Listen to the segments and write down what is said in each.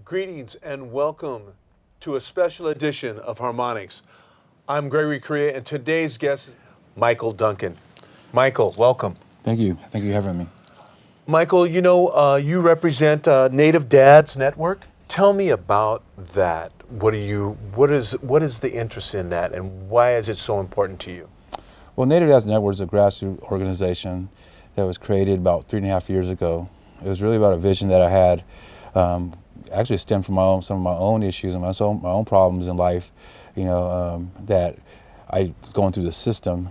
Greetings and welcome to a special edition of Harmonics. I'm Gregory Correa and today's guest is Michael Duncan. Michael, welcome. Thank you. Thank you for having me. Michael, you represent Native Dads Network. Tell me about that. What is the interest in that and why is it so important to you? Well, Native Dads Network is a grassroots organization that was created about 3.5 years ago. It was really about a vision that I had. Actually, it stemmed from some of my own issues and my own problems in life. That I was going through the system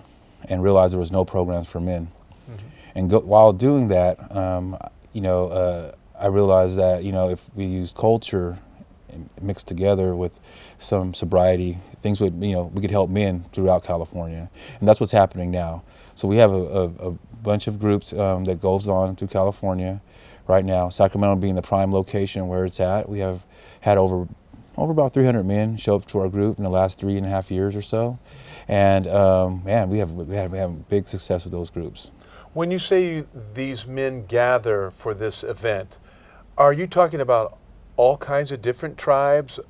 and realized there was no programs for men. Mm-hmm. And while doing that, I realized that if we use culture mixed together with some sobriety, things we could help men throughout California, and that's what's happening now. So we have a bunch of groups that goes on through California right now. Sacramento being the prime location where it's at. We have had over about 300 men show up to our group in the last 3.5 years or so, and we have big success with those groups. When you say these men gather for this event, are you talking about all kinds of different tribes,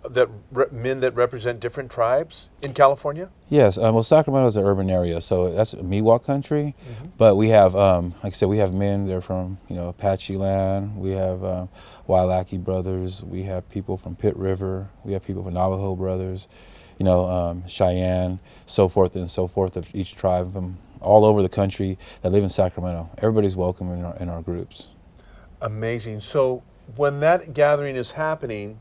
men that represent different tribes in California? Yes, well, Sacramento is an urban area, so that's Miwok country. Mm-hmm. But we have, like I said, we have men. They're from Apache land. We have Wailaki brothers. We have people from Pit River. We have people from Navajo brothers. Cheyenne, so forth and so forth of each tribe from all over the country that live in Sacramento. Everybody's welcome in our groups. Amazing. So when that gathering is happening,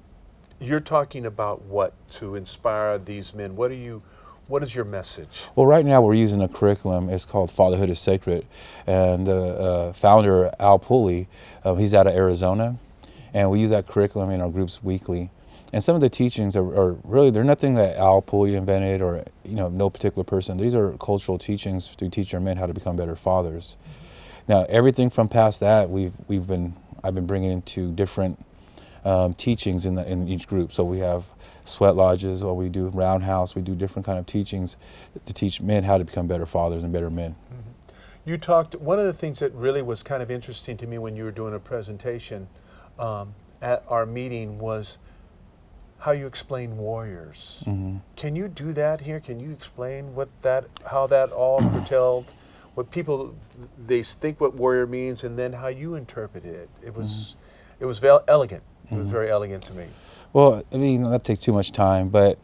you're talking about what to inspire these men? What is your message? Well, right now we're using a curriculum. It's called Fatherhood is Sacred, and the founder, Al Pulley, he's out of Arizona, and we use that curriculum in our groups weekly. And some of the teachings are really, they're nothing that Al Pulley invented or no particular person. These are cultural teachings to teach our men how to become better fathers. Now, everything from past that I've been bringing into different teachings in each group. So we have sweat lodges, or we do Roundhouse. We do different kind of teachings to teach men how to become better fathers and better men. Mm-hmm. You talked, one of the things that really was kind of interesting to me when you were doing a presentation at our meeting was how you explain warriors. Mm-hmm. Can you do that here? Can you explain how that all curtailed? What people, they think what warrior means, and then how you interpret it. It was, mm-hmm. It was very elegant. Mm-hmm. It was very elegant to me. Well, I mean, that takes too much time, but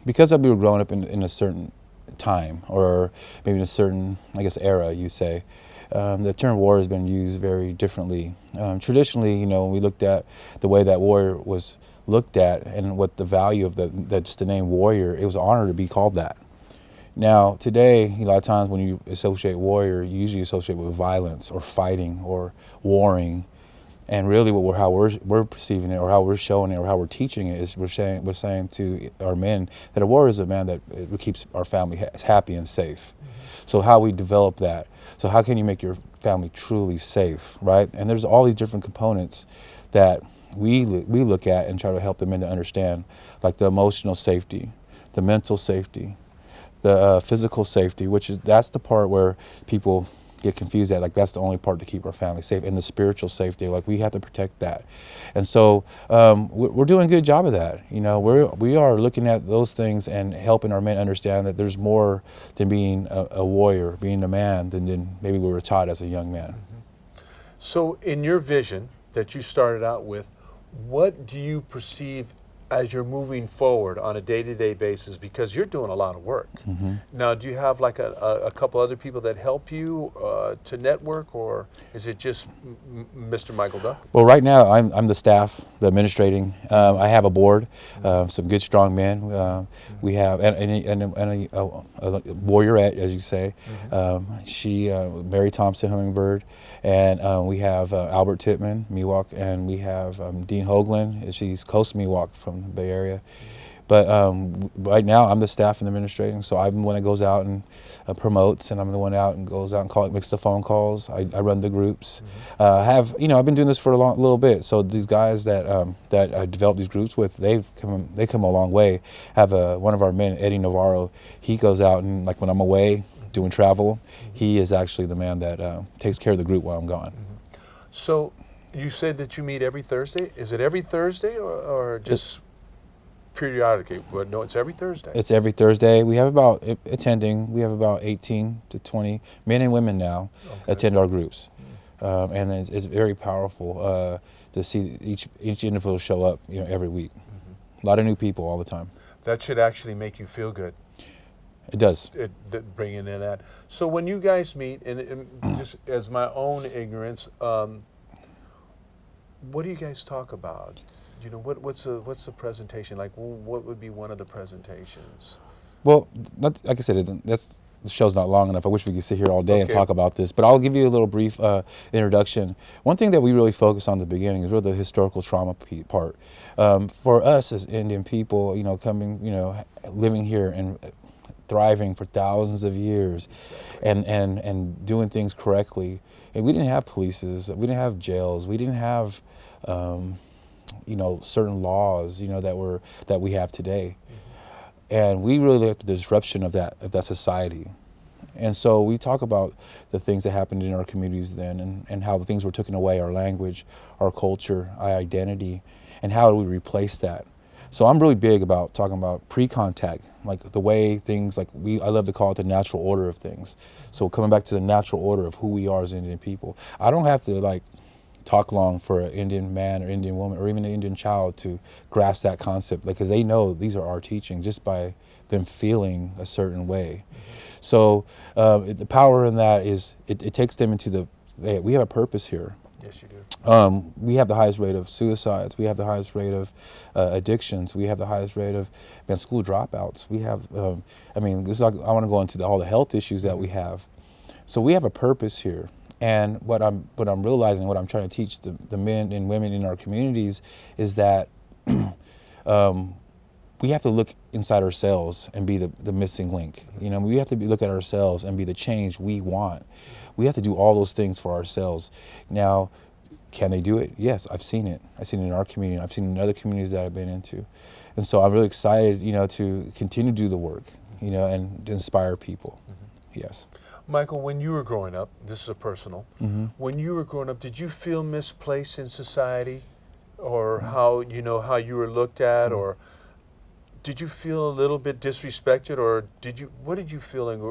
because we were growing up in a certain time, or maybe in a certain, era, you say, the term warrior has been used very differently. Traditionally, when we looked at the way that warrior was looked at and what the value of just the name warrior, it was an honor to be called that. Now, today, a lot of times when you associate warrior, you usually associate with violence or fighting or warring. And really how we're perceiving it, or how we're showing it, or how we're teaching it is we're saying to our men that a warrior is a man that keeps our family happy and safe. Mm-hmm. So how we develop that. So how can you make your family truly safe, right? And there's all these different components that we look at and try to help the men to understand, like the emotional safety, the mental safety, the physical safety, that's the part where people get confused at, like that's the only part to keep our family safe, and the spiritual safety, like we have to protect that. And so we're doing a good job of that. We are looking at those things and helping our men understand that there's more than being a warrior, being a man, than maybe we were taught as a young man. Mm-hmm. So in your vision that you started out with, what do you perceive as you're moving forward on a day-to-day basis, because you're doing a lot of work? Mm-hmm. Now, do you have like a couple other people that help you to network, or is it just Mr. Michael Duncan? Well, right now I'm the staff, the administrating. I have a board, some good, strong men. We have and a warriorette, as you say. Mm-hmm. She, Mary Thompson Hummingbird, and we have Albert Tittman, Miwok, and we have Dean Hoagland. She's Coast Miwok from the Bay Area. But right now, I'm the staff and administrating, so I'm the one that goes out and promotes, and I'm the one out and goes out and makes the phone calls. I run the groups. Mm-hmm. I've been doing this for a little bit. So these guys that I developed these groups with, they come a long way. Have one of our men, Eddie Navarro. He goes out and, like, when I'm away doing travel, mm-hmm. he is actually the man that takes care of the group while I'm gone. Mm-hmm. So You said that you meet every Thursday. Is it every Thursday or just periodically? Well, no, it's every Thursday. It's every Thursday. We have about we have about 18 to 20 men and women now attend our groups. And it's very powerful to see each individual show up, every week. A lot of new people all the time. That should actually make you feel good. It does. Bringing in that. So when you guys meet, and just as my own ignorance, what do you guys talk about? What's the presentation like? What would be one of the presentations? Well, like I said, the show's not long enough. I wish we could sit here all day and talk about this, but I'll give you a little brief introduction. One thing that we really focus on at the beginning is really the historical trauma part. For us as Indian people, coming, living here and thriving for thousands of years, and doing things correctly. And we didn't have polices, we didn't have jails, we didn't have certain laws, that we have today. And we really look at the disruption of that society. And so we talk about the things that happened in our communities then, and how the things were taken away, our language, our culture, our identity, and how do we replace that. So I'm really big about talking about pre-contact, like the way things, I love to call it the natural order of things. So coming back to the natural order of who we are as Indian people. I don't have to talk long for an Indian man or Indian woman or even an Indian child to grasp that concept, because they know these are our teachings just by them feeling a certain way. So the power in that is it takes them into we have a purpose here. Yes, you do. We have the highest rate of suicides. We have the highest rate of addictions. We have the highest rate of school dropouts. We have, I want to go into all the health issues that we have. So we have a purpose here. And what I'm realizing, what I'm trying to teach the men and women in our communities is that we have to look inside ourselves and be the missing link. We have to look at ourselves and be the change we want. We have to do all those things for ourselves. Now, can they do it? Yes, I've seen it. I've seen it in our community. I've seen it in other communities that I've been into. And so I'm really excited, to continue to do the work, and to inspire people. Yes. Michael, when you were growing up, this is a personal, when you were growing up, did you feel misplaced in society, or how you were looked at, or did you feel a little bit disrespected, or what did you feel, and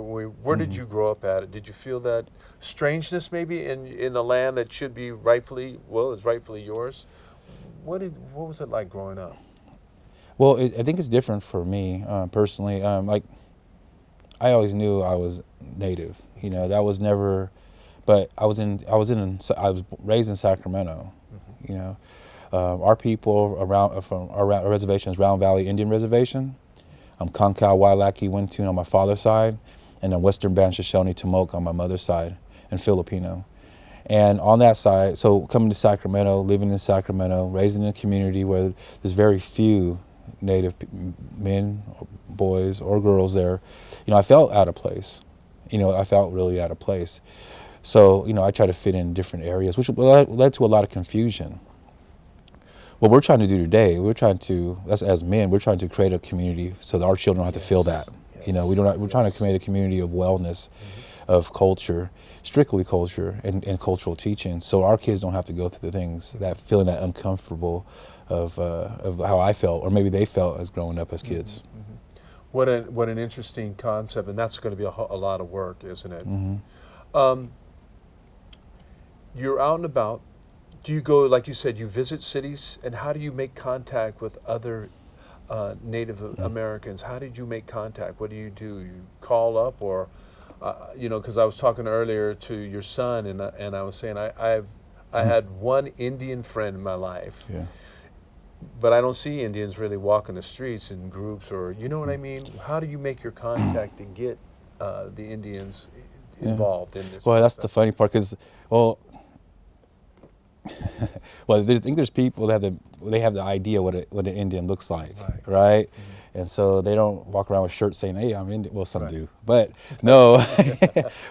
where did you grow up at? Did you feel that strangeness maybe in the land that should be rightfully yours? What was it like growing up? Well, I think it's different for me personally. I always knew I was Native. That was never. But I was raised in Sacramento. Our people from our reservation is Round Valley Indian Reservation. I'm Concow, Wailaki, Wintun on my father's side, and then Western Band Shoshone, Tomoka on my mother's side, and Filipino. And on that side, so coming to Sacramento, living in Sacramento, raised in a community where there's very few Native men, or boys, or girls there, I felt out of place. I felt really out of place. So, I tried to fit in different areas, which led to a lot of confusion. What we're trying to do today, as men, we're trying to create a community so that our children don't have to feel that. Yes. We're trying to create a community of wellness, of culture, strictly culture and cultural teaching, so our kids don't have to go through the things, that feeling that uncomfortable of how I felt, or maybe they felt as growing up as kids. What an interesting concept, and that's going to be a lot of work, isn't it? You're out and about. Do you go, like you said, you visit cities, and how do you make contact with other Native Americans? How did you make contact? What do? You call up, or because I was talking earlier to your son, and I was saying I had one Indian friend in my life. Yeah. But I don't see Indians really walking the streets in groups, or what I mean? How do you make your contact to get the Indians involved in this? Well, that's the funny part, because, I think there's people that have the idea what an Indian looks like, right? And so they don't walk around with shirts saying, "Hey, I'm Indian." Well, some do, but no.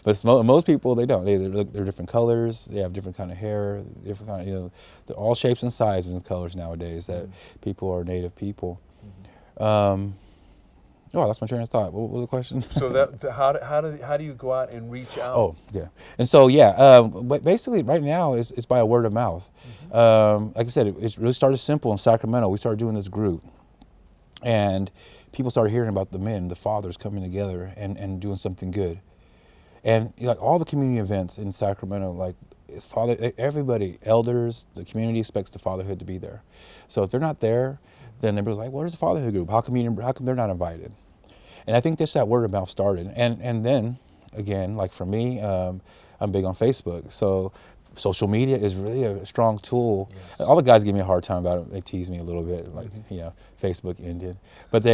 But most people, they don't. They're different colors. They have different kind of hair, different kind of, they're all shapes and sizes and colors nowadays. That people are Native people. Oh, that's my train of thought. What was the question? So how do you go out and reach out? Oh, yeah. And so, but basically right now it's by a word of mouth. Like I said, it really started simple in Sacramento. We started doing this group, and people started hearing about the men, the fathers coming together and doing something good. And like all the community events in Sacramento, like everybody, elders, the community expects the fatherhood to be there. So if they're not there, then they're like, where's the fatherhood group? How come they're not invited? And I think that word of mouth started. And then, again, like for me, I'm big on Facebook. So social media is really a strong tool. Yes. All the guys give me a hard time about it. They tease me a little bit, like, Facebook ended. But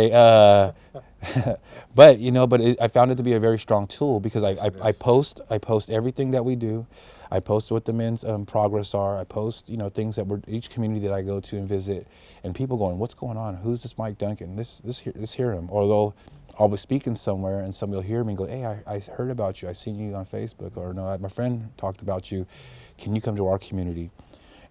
I found it to be a very strong tool because I post everything that we do. I post what the men's progress are. I post, things that each community that I go to and visit, and people going, what's going on? Who's this Mike Duncan? Let's hear him. Although I'll be speaking somewhere and somebody will hear me and go, hey, I heard about you. I seen you on Facebook, or no, my friend talked about you. Can you come to our community?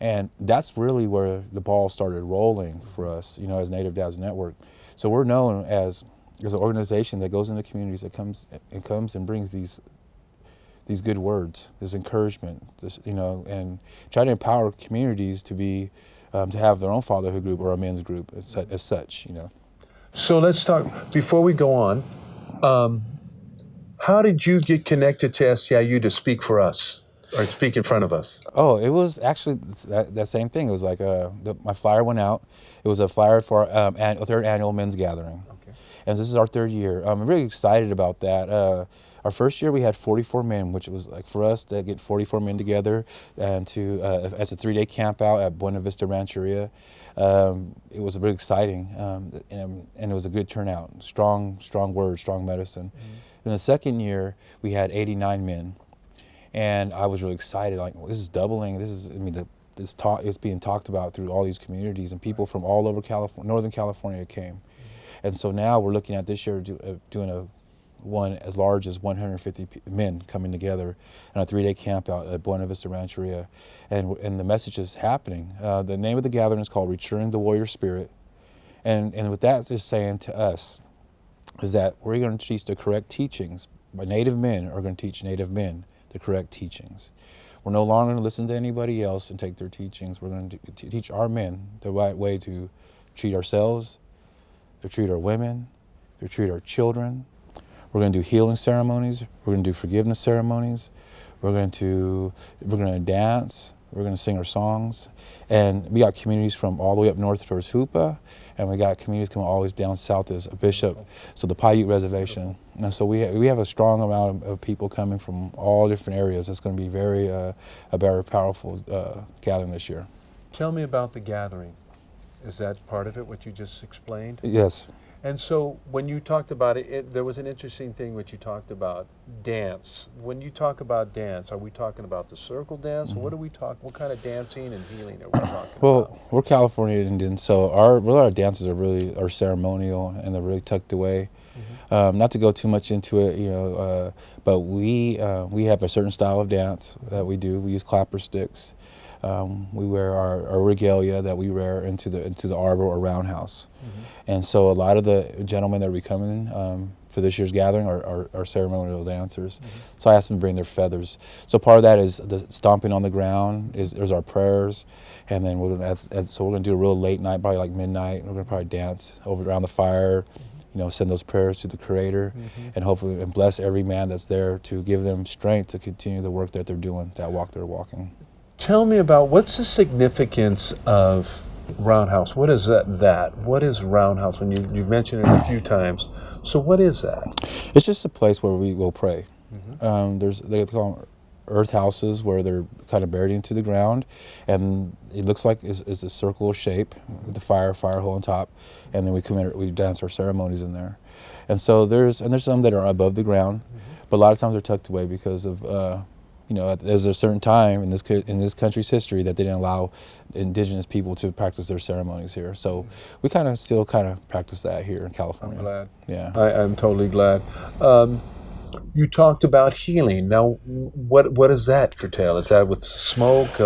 And that's really where the ball started rolling for us, as Native Dads Network. So we're known as an organization that goes into communities that comes and brings these good words, this encouragement, and try to empower communities to be to have their own fatherhood group or a men's group as such. So let's talk, before we go on, how did you get connected to SCIU to speak for us, or speak in front of us? Oh, it was actually that same thing. It was like my flyer went out. It was a flyer for our third annual men's gathering. Okay. And this is our third year. I'm really excited about that. Our first year we had 44 men, which was like for us to get 44 men together and to as a 3-day camp out at Buena Vista Rancheria. It was really exciting, and it was a good turnout. Strong words, strong medicine. In the second year, we had 89 men, and I was really excited. Like, this is doubling. This talk is being talked about through all these communities, and people from all over California, Northern California came. And so now we're looking at this year doing one as large as 150 men coming together in a 3-day camp out at Buena Vista Rancheria, and the message is happening. The name of the gathering is called Returning the Warrior Spirit, and what that is saying to us is that we're going to teach the correct teachings. Native men are going to teach Native men the correct teachings. We're no longer going to listen to anybody else and take their teachings. We're going to teach our men the right way to treat ourselves, to treat our women, to treat our children. We're going to do healing ceremonies. We're going to do forgiveness ceremonies. We're going to dance. We're going to sing our songs. And we got communities from all the way up north towards Hoopa, and we got communities coming all the way down south as Bishop, so the Paiute Reservation. And so we have a strong amount of people coming from all different areas. It's going to be a very powerful gathering this year. Tell me about the gathering. Is that part of it, what you just explained? Yes. And so when you talked about it, there was an interesting thing which you talked about, dance. When you talk about dance, are we talking about the circle dance? Mm-hmm. What kind of dancing and healing are we talking about? Well, we're California Indians, so our dances are ceremonial, and they're really tucked away. Mm-hmm. Not to go too much into it, but we have a certain style of dance that we do. We use clapper sticks. We wear our regalia that we wear into the arbor or roundhouse. Mm-hmm. And so a lot of the gentlemen that will be coming for this year's gathering are ceremonial dancers. Mm-hmm. So I asked them to bring their feathers. So part of that is the stomping on the ground, is our prayers, and then we're gonna do a real late night, probably like midnight. We're gonna probably dance around the fire. Mm-hmm. Send those prayers to the Creator, mm-hmm. and hopefully bless every man that's there to give them strength to continue the work that they're doing, that walk they're walking. Tell me about, what's the significance of Roundhouse? What is that? What is Roundhouse? When you mentioned it a few times. So what is that? It's just a place where we will pray. Mm-hmm. They call them earth houses, where they're kind of buried into the ground, and it looks like it's a circular shape with the fire hole on top, and then we dance our ceremonies in there. And so there's some that are above the ground, mm-hmm. but a lot of times they're tucked away because of there's a certain time in this country's history that they didn't allow indigenous people to practice their ceremonies here. So we still practice that here in California. I'm glad. Yeah. I'm totally glad. You talked about healing. Now, what is that, Curtail? Is that with smoke?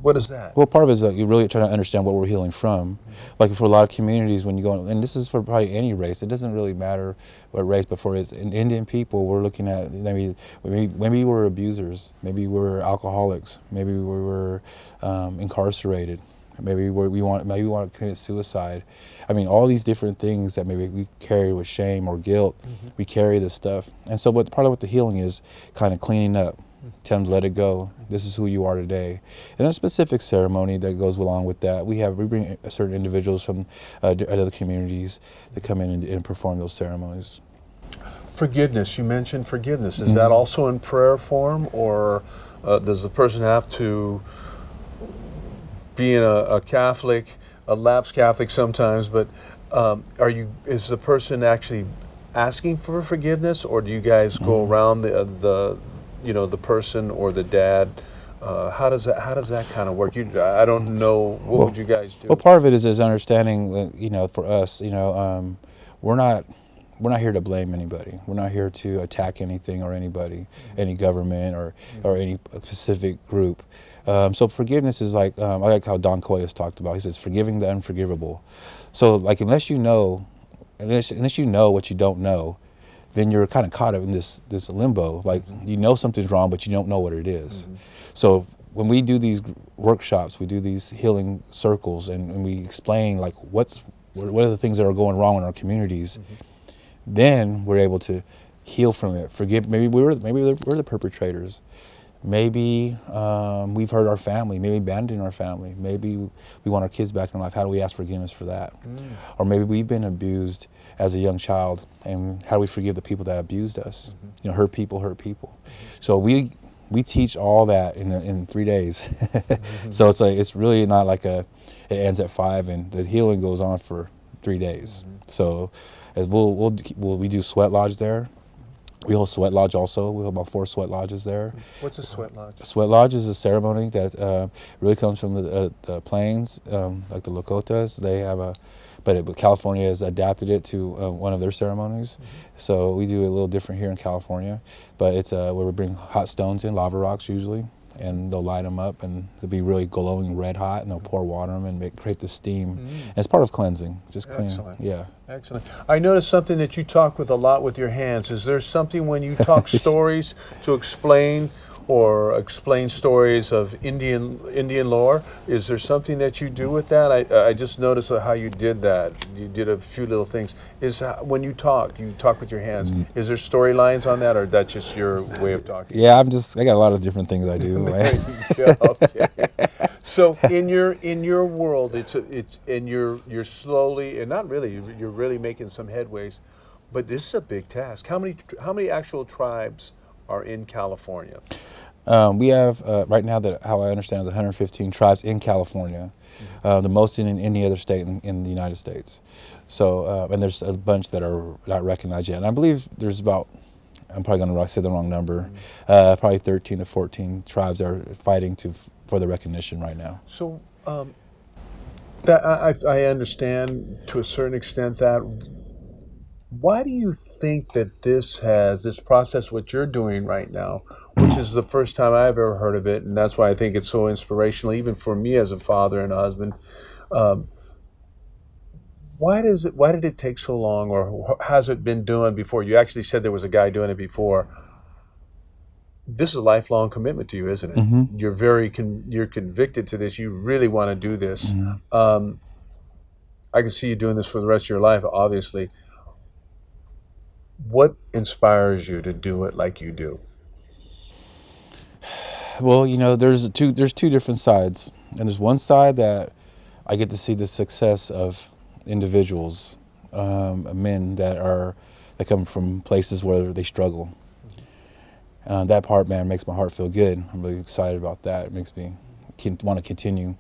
What is that? Well, part of it is that you're really trying to understand what we're healing from. Like for a lot of communities, when you go, and this is for probably any race, it doesn't really matter what race, but for Indian people, we're looking at maybe we're abusers, maybe we're alcoholics, maybe we were incarcerated, maybe we want to commit suicide. I mean, all these different things that maybe we carry with shame or guilt, we carry this stuff. And so part of what the healing is kind of cleaning up. Tell them to let it go. This is who you are today. And a specific ceremony that goes along with that. We bring certain individuals from other communities that come in and perform those ceremonies. Forgiveness. You mentioned forgiveness. Is that also in prayer form, or does the person have to be a Catholic, a lapsed Catholic sometimes? But is the person actually asking for forgiveness, or do you guys go around the person or the dad? How does that kind of work? I don't know. What would you guys do? Well, part of it is understanding. For us, we're not here to blame anybody. We're not here to attack anything or anybody, any government or any specific group. So forgiveness is like I like how Don Coy has talked about. He says forgiving the unforgivable. So like unless you know what you don't know, then you're kind of caught up in this limbo. Like something's wrong, but you don't know what it is. So when we do these workshops, we do these healing circles, and we explain like what are the things that are going wrong in our communities. Then we're able to heal from it. Forgive. Maybe we're the perpetrators. Maybe we've hurt our family. Maybe abandoned our family. Maybe we want our kids back in life. How do we ask forgiveness for that? Or maybe we've been abused as a young child, and how do we forgive the people that abused us? Hurt people. So we teach all that in 3 days. So it's really not like it ends at 5, and the healing goes on for 3 days. So as we do sweat lodge there. We hold sweat lodge also. We hold about 4 sweat lodges there. What's a sweat lodge? A sweat lodge is a ceremony that really comes from the plains, like the Lakotas. They have but California has adapted it to one of their ceremonies. So we do it a little different here in California. But it's where we bring hot stones in, lava rocks usually, and they'll light them up, and they'll be really glowing red hot, and they'll pour water on them and create the steam. And it's part of cleansing, just clean. Excellent. Yeah. Excellent. I noticed something that you talk with a lot with your hands. Is there something when you talk stories to explain stories of Indian lore? Is there something that you do with that? I just noticed how you did that. You did a few little things. When you talk with your hands. Is there storylines on that, or that's just your way of talking? Yeah, I got a lot of different things I do. There you go. Okay. So in your world, you're slowly, and not really, you're really making some headways, but this is a big task. How many actual tribes are in California? We have right now, how I understand, is 115 tribes in California, the most in any other state in the United States. So and there's a bunch that are not recognized yet, and I believe there's about, I'm probably going to say the wrong number, probably 13 to 14 tribes that are fighting for the recognition right now. So that I understand to a certain extent that. Why do you think that this process, what you're doing right now, which is the first time I've ever heard of it, and that's why I think it's so inspirational, even for me as a father and a husband. Why did it take so long, or has it been done before? You actually said there was a guy doing it before. This is a lifelong commitment to you, isn't it? You're convicted to this. You really want to do this. I can see you doing this for the rest of your life, obviously. What inspires you to do it like you do? Well, there's two different sides, and there's one side that I get to see the success of individuals, men that come from places where they struggle. That part, man, makes my heart feel good. I'm really excited about that. It makes me want to continue.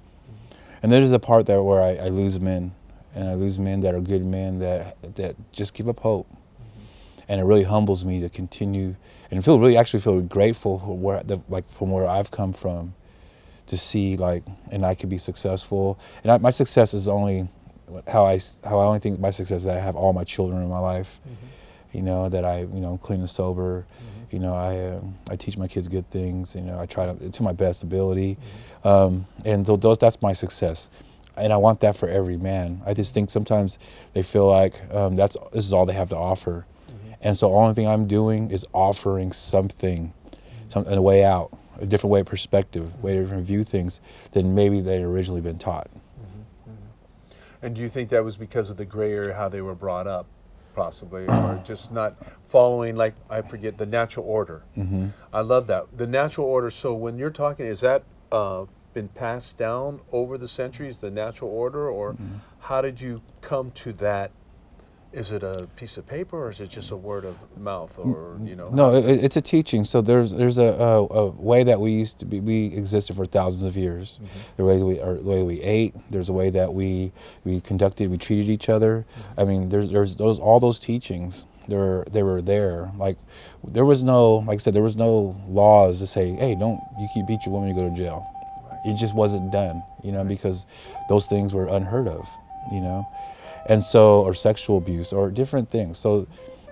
And there's a part there where I lose men, and I lose men that are good men that just give up hope. And it really humbles me to continue and feel grateful from where I've come from, to see and I could be successful. And my success is only how I only think my success is that I have all my children in my life, that I'm clean and sober, You know, I teach my kids good things. You know, I try to my best ability, and that's my success. And I want that for every man. I just think sometimes they feel like this is all they have to offer, and so the only thing I'm doing is offering something, a way out, a different way of perspective, way to view things than maybe they'd originally been taught. And do you think that was because of the gray area, how they were brought up, possibly, or just not following, like, I forget, the natural order? I love that. The natural order, so when you're talking, is that been passed down over the centuries, the natural order, or how did you come to that? Is it a piece of paper, or is it just a word of mouth, or, you know? No, it's a teaching. So there's a way that we existed for thousands of years. The way the way we ate. There's a way that we treated each other. I mean, there's all those teachings. They were there. Like there was no, like I said, there was no laws to say, hey, you beat your woman, you go to jail. It just wasn't done, you know, because those things were unheard of, you know. And so, or sexual abuse, or different things. So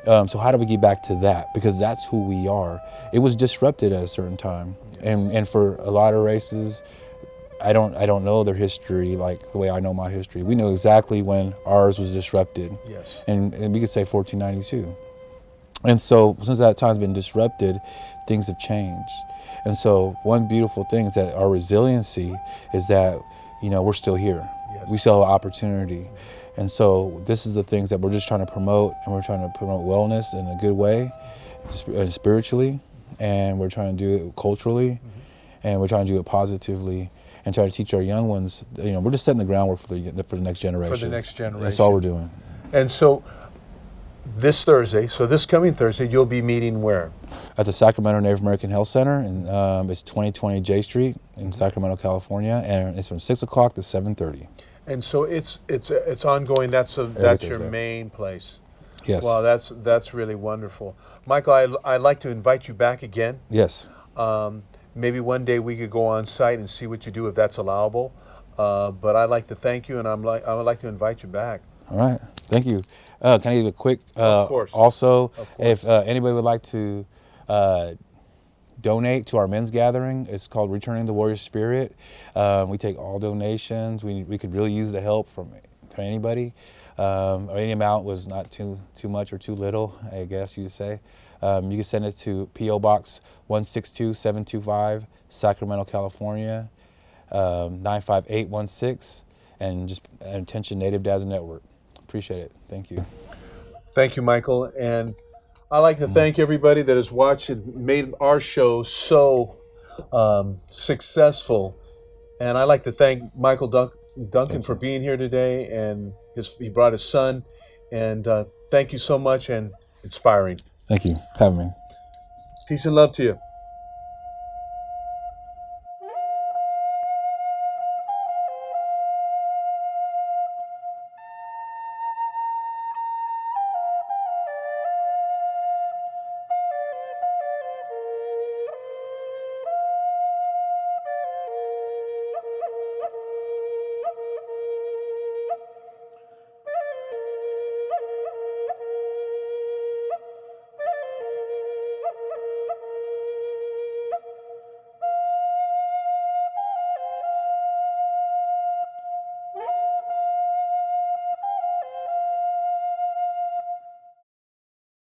how do we get back to that? Because that's who we are. It was disrupted at a certain time, and for a lot of races, I don't know their history like the way I know my history. We know exactly when ours was disrupted. Yes. And we could say 1492. And so since that time's been disrupted, things have changed. And so one beautiful thing is that our resiliency is that, you know, we're still here. Yes. We still have opportunity. And so this is the things that we're just trying to promote, and we're trying to promote wellness in a good way, spiritually, and we're trying to do it culturally, and we're trying to do it positively, and try to teach our young ones. You know, we're just setting the groundwork for the next generation. For the next generation. That's all we're doing. And so this coming Thursday, you'll be meeting where? At the Sacramento Native American Health Center, and it's 2020 J Street in Sacramento, California, and it's from 6 o'clock to 7:30. And so it's ongoing. That's your main place. Yes. Wow, that's really wonderful, Michael. I'd like to invite you back again. Yes. Maybe one day we could go on site and see what you do if that's allowable. But I'd like to thank you, and I would like to invite you back. All right. Thank you. Can I give a quick? Of course. Also, Of course. if anybody would like to donate to our men's gathering, it's called Returning the Warrior Spirit. We take all donations. We could really use the help from anybody. Any amount was not too much or too little, I guess you'd say. You can send it to P.O. Box 162725, Sacramento, California, 95816, and just attention Native Dads Network. Appreciate it. Thank you. Thank you, Michael. And I'd like to thank everybody that has watched and made our show so successful. And I'd like to thank Michael Duncan for being here today, and he brought his son. And thank you so much, and inspiring. Thank you for having me. Peace and love to you.